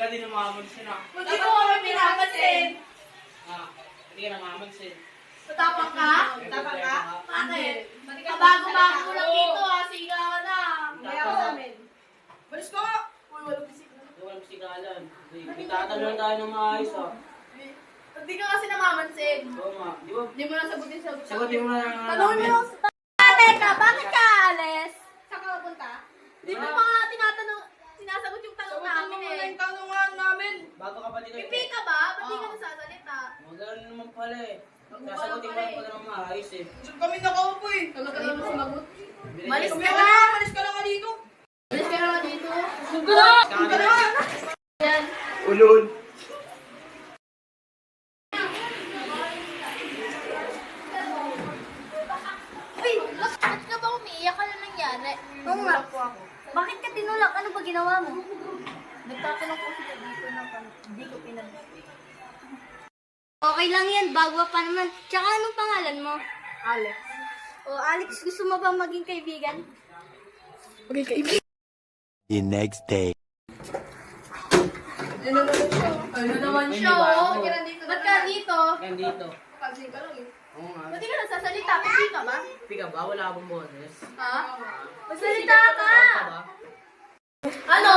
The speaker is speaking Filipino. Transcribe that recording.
Hindi na mamamansin ah. Hindi mo kami pinapansin. Hindi ka na mamamansin. Matapang ka? Matapang ka? Bakit? Bago-bago lang dito ha. Siga ka na. Kaya ka namin. Balis ka nga. Uy, walang bisig na. Walang sigalan. Itatanong tayo ng maayos ah. Hindi ka kasi namamansin. Oo nga. Di ba? Hindi mo lang sagutin. Sagutin mo na lang Tanong namin. mo. Teka, bakit ka alis? Saan ka mapunta? Hindi mo pa nga tinatanong, sinasagot yung tanong namin eh. Yung tanongan namin. Bago ka pa dito. Pipi ka ba? Ba't di ka nasasalita? Magano naman pala eh. Sasagutin ko lang ng maayos eh. Diyan kami nakaupo eh. Kami ka naman sumagot. Malis ka na! na! Malis ka na nga dito! Malis ka na nga dito! Suga na! Yan. Ulol. Uy, ba't ka ba umiiyak? Ano nangyari? Oo nga. Bakit ka tinulak? Ano ba ginawa mo? Nagtatanong ko sila dito na hindi ko pinag... Okay lang yan, bago pa naman. Tsaka anong pangalan mo? Alex. O Alex, gusto mo ba maging kaibigan? Maging kaibigan. The next day. Ano naman siya? Oh. Ba't ka dito? Yan dito. Pansin ka lang eh. Oo nga. Ba't di ka nagsasalita? Pipi ka ba? Pika ba? Wala akong boses. Ha? Magsalita ka! Tawag ka ba? Ano?